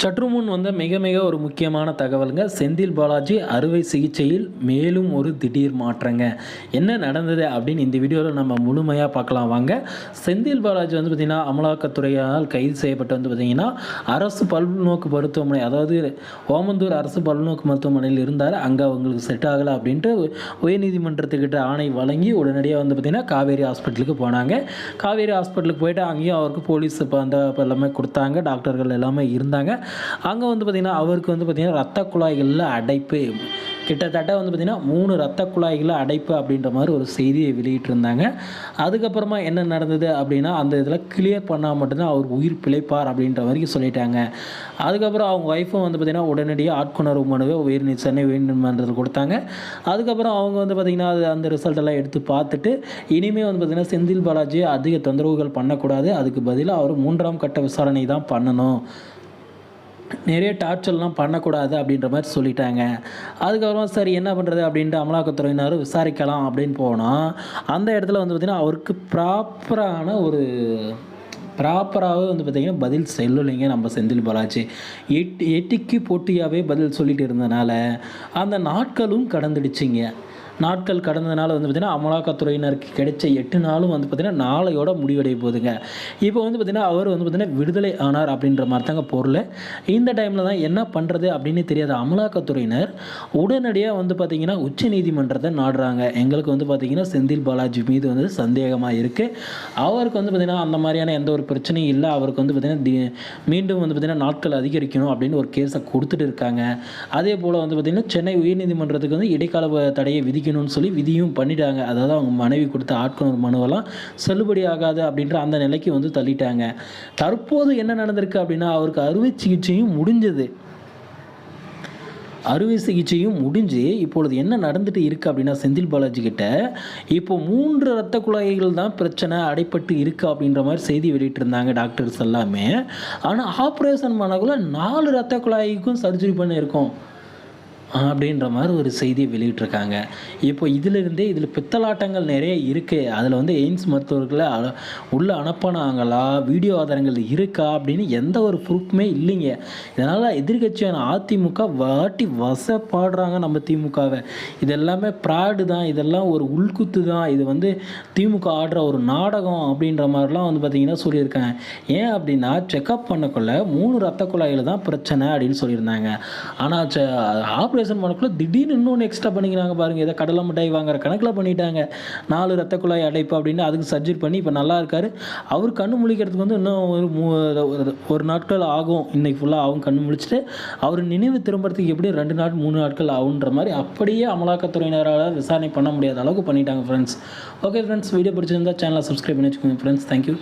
சற்று முன் வந்த மிக மிக ஒரு முக்கியமான தகவலுங்க. செந்தில் பாலாஜி அறுவை சிகிச்சையில் மேலும் ஒரு திடீர் மாற்றங்க. என்ன நடந்தது அப்படின்னு இந்த வீடியோவில் நம்ம முழுமையாக பார்க்கலாம் வாங்க. செந்தில் பாலாஜி வந்து பார்த்திங்கன்னா அமலாக்கத்துறையால் கைது செய்யப்பட்டு வந்து பார்த்திங்கன்னா அரசு பல்நோக்கு மருத்துவமனை, அதாவது ஓமந்தூர் அரசு பல்நோக்கு மருத்துவமனையில் இருந்தார். அங்கே அவங்களுக்கு செட் ஆகலை அப்படின்ட்டு உயர்நீதிமன்றத்துக்கிட்ட ஆணை வழங்கி உடனடியாக வந்து பார்த்திங்கன்னா காவேரி ஹாஸ்பிட்டலுக்கு போனாங்க. காவேரி ஹாஸ்பிட்டலுக்கு போயிட்டு அங்கேயும் அவருக்கு போலீஸ் இப்போ அந்த எல்லாமே கொடுத்தாங்க, டாக்டர்கள் எல்லாமே இருந்தாங்க. அங்கே வந்து பார்த்திங்கன்னா அவருக்கு வந்து பார்த்திங்கன்னா ரத்த குழாய்களில் அடைப்பு, கிட்டத்தட்ட வந்து பார்த்திங்கன்னா 3 ரத்த குழாய்களில் அடைப்பு அப்படின்ற மாதிரி ஒரு செய்தியை வெளியிட்டிருந்தாங்க. அதுக்கப்புறமா என்ன நடந்தது அப்படின்னா, அந்த இதில் கிளியர் பண்ணால் மட்டும்தான் அவர் உயிர் பிழைப்பார் அப்படின்ற வரைக்கும் சொல்லிட்டாங்க. அதுக்கப்புறம் அவங்க ஒய்ஃபும் வந்து பார்த்திங்கன்னா உடனடியாக ஆட்கொணர்வு மனுவை சென்னை உயர்நீதிமன்றத்தில் கொடுத்தாங்க. அதுக்கப்புறம் அவங்க வந்து பார்த்திங்கன்னா அந்த ரிசல்ட் எல்லாம் எடுத்து பார்த்துட்டு, இனிமேல் வந்து பார்த்திங்கன்னா செந்தில் பாலாஜி அதிக தொந்தரவுகள் பண்ணக்கூடாது, அதுக்கு பதிலாக அவர் 3ஆம் கட்ட விசாரணை தான் பண்ணணும், நிறைய டார்ச்சர்லாம் பண்ணக்கூடாது அப்படின்ற மாதிரி சொல்லிட்டாங்க. அதுக்கப்புறமா சரி என்ன பண்ணுறது அப்படின்ட்டு அமலாக்கத்துறையினர் விசாரிக்கலாம் அப்படின்னு போனால், அந்த இடத்துல வந்து பார்த்திங்கன்னா அவருக்கு ப்ராப்பராகவே வந்து பார்த்திங்கன்னா பதில் சொல்லலைங்க நம்ம செந்தில் பாலாஜி. எட்டிக்கு போட்டியாகவே பதில் சொல்லிட்டு இருந்தனால அந்த நாட்களும் கடந்துடுச்சிங்க. நாட்கள் கடந்ததுனால வந்து பார்த்திங்கன்னா அமலாக்கத்துறையினருக்கு கிடைச்ச 8 நாளும் வந்து பார்த்திங்கன்னா நாளையோட முடிவடைய போகுதுங்க. இப்போ வந்து பார்த்திங்கன்னா அவர் வந்து பார்த்திங்கன்னா விடுதலை ஆனார் அப்படின்ற மாதிரி தாங்க பொருள். இந்த டைமில் தான் என்ன பண்ணுறது அப்படின்னு தெரியாத அமலாக்கத்துறையினர் உடனடியாக வந்து பார்த்திங்கன்னா உச்சநீதிமன்றத்தை நாடுறாங்க. எங்களுக்கு வந்து பார்த்திங்கன்னா செந்தில் பாலாஜி மீது வந்து சந்தேகமாக இருக்குது, அவருக்கு வந்து பார்த்திங்கன்னா அந்த மாதிரியான எந்த ஒரு பிரச்சனையும் இல்லை, அவருக்கு வந்து பார்த்திங்கன்னா மீண்டும் வந்து பார்த்திங்கன்னா நாட்கள் அதிகரிக்கணும் அப்படின்னு ஒரு கேஸை கொடுத்துட்டு இருக்காங்க. அதே போல் வந்து பார்த்திங்கன்னா சென்னை உயர்நீதிமன்றத்துக்கு வந்து இடைக்கால தடையை விதிக்கணும்னு சொல்லி விதியும் பண்ணிட்டாங்க. அதாவது அவங்க மனைவி கொடுத்த ஆட்கொணர்வு மனுவெல்லாம் செல்லுபடி ஆகாது அப்படின்ற அந்த நிலைக்கு வந்து தள்ளிட்டாங்க. தற்போது என்ன நடந்திருக்கு அப்படின்னா, அவருக்கு அறுவை சிகிச்சையும் முடிஞ்சு இப்பொழுது என்ன நடந்துட்டு இருக்குது அப்படின்னா, செந்தில் பாலாஜி கிட்ட இப்போ 3 ரத்த குழாய்கள் தான் பிரச்சனை அடைப்பட்டு இருக்குது அப்படின்ற மாதிரி செய்தி வெளியிட்டிருந்தாங்க டாக்டர்ஸ் எல்லாமே. ஆனால் ஆப்ரேஷன் பண்ணக்குள்ள 4 ரத்த குழாய்க்கும் சர்ஜரி பண்ணியிருக்கோம் அப்படின்ற மாதிரி ஒரு செய்தியை வெளியிட்டிருக்காங்க. இப்போ இதில் பித்தலாட்டங்கள் நிறைய இருக்குது, அதில் வந்து எய்ம்ஸ் மருத்துவர்களை உள்ளே அனுப்பினாங்களா, வீடியோ ஆதாரங்கள் இருக்கா அப்படின்னு எந்த ஒரு ப்ரூஃப்மே இல்லைங்க. இதனால் எதிர்கட்சியான அதிமுக வாட்டி வசப்பாடுறாங்க நம்ம திமுகவை. இது எல்லாமே ப்ராடு தான், இதெல்லாம் ஒரு உள்குத்து தான், இது வந்து திமுக ஆடுற ஒரு நாடகம் அப்படின்ற மாதிரிலாம் வந்து பார்த்திங்கன்னா சொல்லியிருக்காங்க. ஏன் அப்படின்னா செக்கப் பண்ணக்குள்ள 3 ரத்த குழாயில் தான் பிரச்சனை அப்படின்னு சொல்லியிருந்தாங்க. ஆனால் ஆப்ரேஷன் பண்ணக்குள்ள திடீர்னு இன்னொன்று எக்ஸ்ட்ரா பண்ணிக்கிறாங்க பாருங்கள். இதை கடலை மிட்டாய் வாங்குற கணக்கில் பண்ணிட்டாங்க. 4 ரத்த குழாய் அடைப்பு அப்படின்னு அதுக்கு சர்ஜரி பண்ணி இப்போ நல்லா இருக்கார். அவர் கண்ணு முழிக்கிறதுக்கு வந்து இன்னும் ஒரு நாட்கள் ஆகும், இன்றைக்கி ஃபுல்லாக ஆகும். கண்ணு முழிச்சிட்டு அவர் நினைவு திரும்புறதுக்கு எப்படியும் 2 நாள் 3 நாட்கள் ஆகுன்ற மாதிரி அப்படியே அமலாக்கத்துறையினரால் விசாரணை பண்ண முடியாத அளவுக்கு பண்ணிட்டாங்க ஃப்ரெண்ட்ஸ். ஓகே ஃப்ரெண்ட்ஸ், வீடியோ பிடிச்சிருந்தா சேனலை சப்ஸ்கிரைப் பண்ணி வச்சுக்கோங்க ஃப்ரெண்ட்ஸ். தேங்க்யூ.